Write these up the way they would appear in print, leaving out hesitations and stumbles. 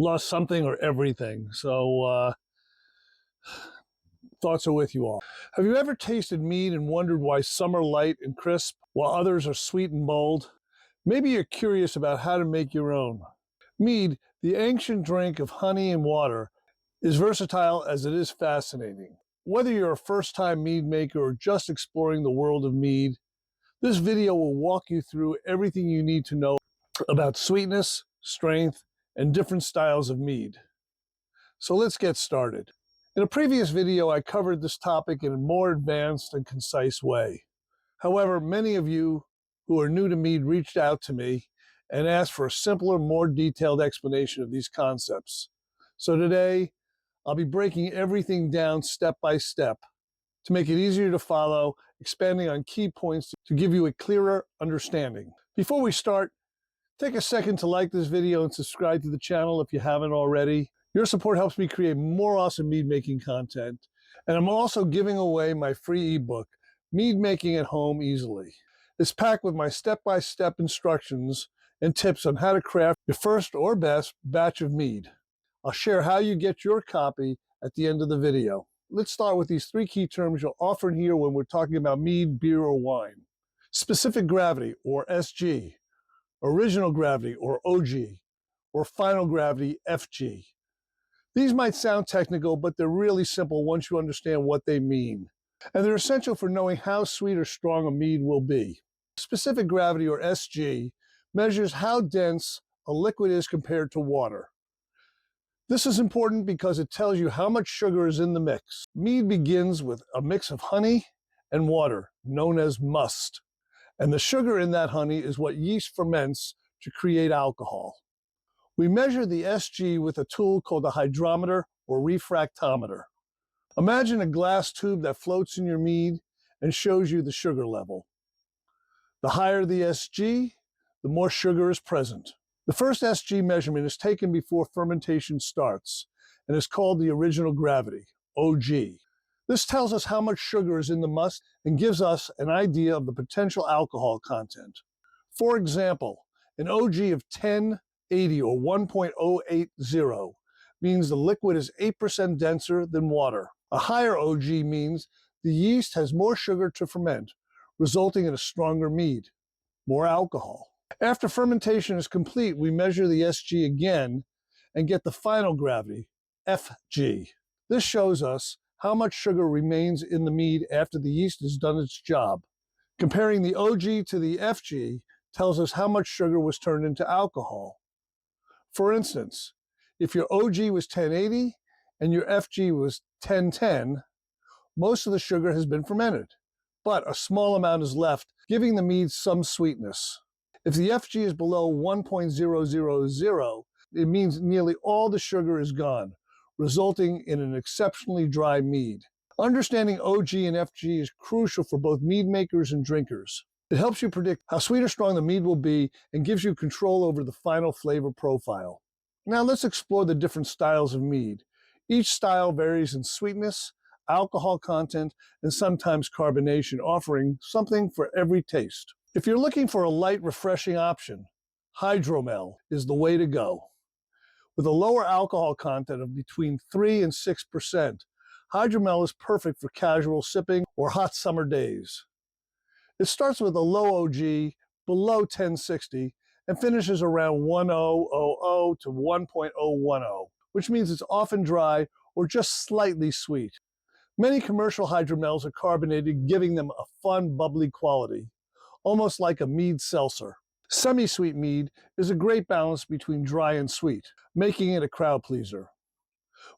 lost something or everything. So thoughts are with you all. Have you ever tasted mead and wondered why some are light and crisp while others are sweet and bold? Maybe you're curious about how to make your own. Mead, the ancient drink of honey and water, is versatile as it is fascinating. Whether you're a first-time mead maker or just exploring the world of mead, this video will walk you through everything you need to know about sweetness, strength, and different styles of mead. So let's get started. In a previous video, I covered this topic in a more advanced and concise way. However, many of you who are new to mead reached out to me and asked for a simpler, more detailed explanation of these concepts. So today, I'll be breaking everything down step by step to make it easier to follow, expanding on key points to give you a clearer understanding. Before we start, take a second to like this video and subscribe to the channel if you haven't already. Your support helps me create more awesome mead making content. And I'm also giving away my free ebook, Mead-Making at Home Easily. It's packed with my step-by-step instructions and tips on how to craft your first or best batch of mead. I'll share how you get your copy at the end of the video. Let's start with these three key terms you'll often hear when we're talking about mead, beer, or wine. Specific gravity, or SG. Original gravity, or OG. Or final gravity, FG. These might sound technical, but they're really simple once you understand what they mean. And they're essential for knowing how sweet or strong a mead will be. Specific gravity, or SG, measures how dense a liquid is compared to water. This is important because it tells you how much sugar is in the mix. Mead begins with a mix of honey and water, known as must. And the sugar in that honey is what yeast ferments to create alcohol. We measure the SG with a tool called a hydrometer or refractometer. Imagine a glass tube that floats in your mead and shows you the sugar level. The higher the SG, the more sugar is present. The first SG measurement is taken before fermentation starts and is called the original gravity, OG. This tells us how much sugar is in the must and gives us an idea of the potential alcohol content. For example, an OG of 1080 or 1.080 means the liquid is 8% denser than water. A higher OG means the yeast has more sugar to ferment, resulting in a stronger mead, more alcohol. After fermentation is complete, we measure the SG again and get the final gravity, FG. This shows us how much sugar remains in the mead after the yeast has done its job. Comparing the OG to the FG tells us how much sugar was turned into alcohol. For instance, if your OG was 1080 and your FG was 1010, most of the sugar has been fermented, but a small amount is left, giving the mead some sweetness. If the FG is below 1.000, it means nearly all the sugar is gone, resulting in an exceptionally dry mead. Understanding OG and FG is crucial for both mead makers and drinkers. It helps you predict how sweet or strong the mead will be and gives you control over the final flavor profile. Now let's explore the different styles of mead. Each style varies in sweetness, alcohol content, and sometimes carbonation, offering something for every taste. If you're looking for a light, refreshing option, Hydromel is the way to go. With a lower alcohol content of between 3 and 6%, Hydromel is perfect for casual sipping or hot summer days. It starts with a low OG below 1060 and finishes around 1000 to 1.010, which means it's often dry or just slightly sweet. Many commercial hydromels are carbonated, giving them a fun, bubbly quality, almost like a mead seltzer. Semi-sweet mead is a great balance between dry and sweet, making it a crowd pleaser.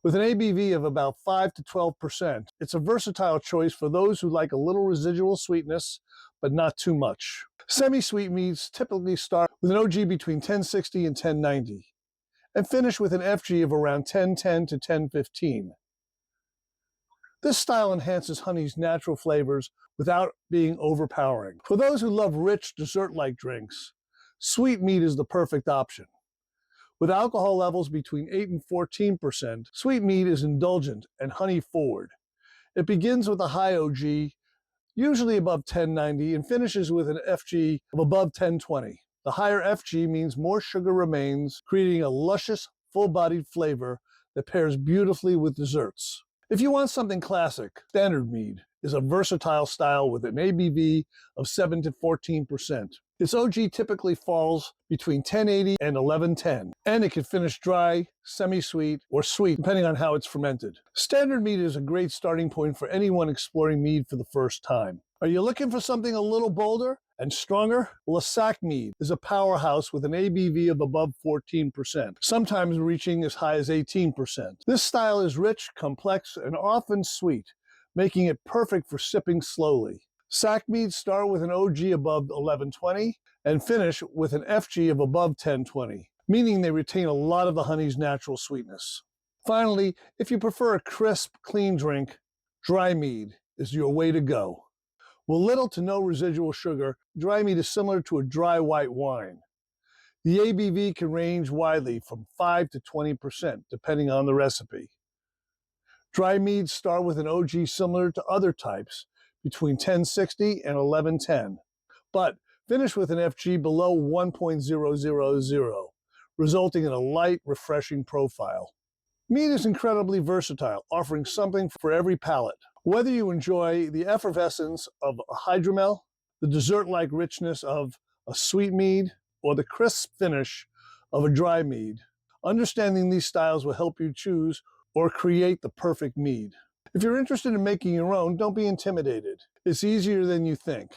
With an ABV of about 5 to 12%, it's a versatile choice for those who like a little residual sweetness, but not too much. Semi-sweet meads typically start with an OG between 1060 and 1090, and finish with an FG of around 1010 to 1015. This style enhances honey's natural flavors without being overpowering. For those who love rich, dessert-like drinks, sweet mead is the perfect option. With alcohol levels between 8 and 14%, sweet mead is indulgent and honey-forward. It begins with a high OG, usually above 1090, and finishes with an FG of above 1020. The higher FG means more sugar remains, creating a luscious, full-bodied flavor that pairs beautifully with desserts. If you want something classic, standard mead is a versatile style with an ABV of 7 to 14%. Its OG typically falls between 1080 and 1110, and it can finish dry, semi-sweet, or sweet depending on how it's fermented. Standard mead is a great starting point for anyone exploring mead for the first time. Are you looking for something a little bolder and stronger? Well, a sack mead is a powerhouse with an ABV of above 14%, sometimes reaching as high as 18%. This style is rich, complex, and often sweet, making it perfect for sipping slowly. Sack meads start with an OG above 1120 and finish with an FG of above 1020, meaning they retain a lot of the honey's natural sweetness. Finally, if you prefer a crisp, clean drink, dry mead is your way to go. With little to no residual sugar, dry mead is similar to a dry white wine. The ABV can range widely from 5 to 20%, depending on the recipe. Dry meads start with an OG similar to other types, between 1060 and 1110, but finish with an FG below 1.000, resulting in a light, refreshing profile. Mead is incredibly versatile, offering something for every palate. Whether you enjoy the effervescence of a hydromel, the dessert-like richness of a sweet mead, or the crisp finish of a dry mead, understanding these styles will help you choose or create the perfect mead. If you're interested in making your own, don't be intimidated. It's easier than you think.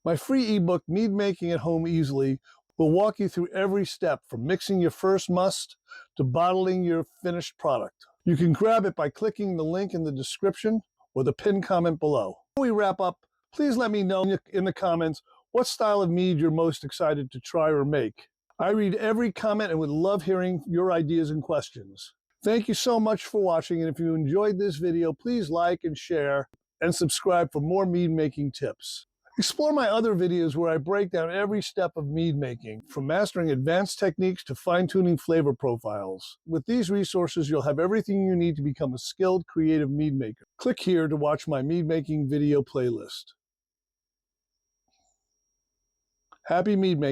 My free ebook, Mead-Making at Home Easily, will walk you through every step from mixing your first must to bottling your finished product. You can grab it by clicking the link in the description or the pinned comment below. Before we wrap up, please let me know in the comments what style of mead you're most excited to try or make. I read every comment and would love hearing your ideas and questions. Thank you so much for watching, and if you enjoyed this video, please like and share and subscribe for more mead making tips. Explore my other videos where I break down every step of mead making, from mastering advanced techniques to fine-tuning flavor profiles. With these resources, you'll have everything you need to become a skilled, creative mead maker. Click here to watch my mead making video playlist. Happy mead making!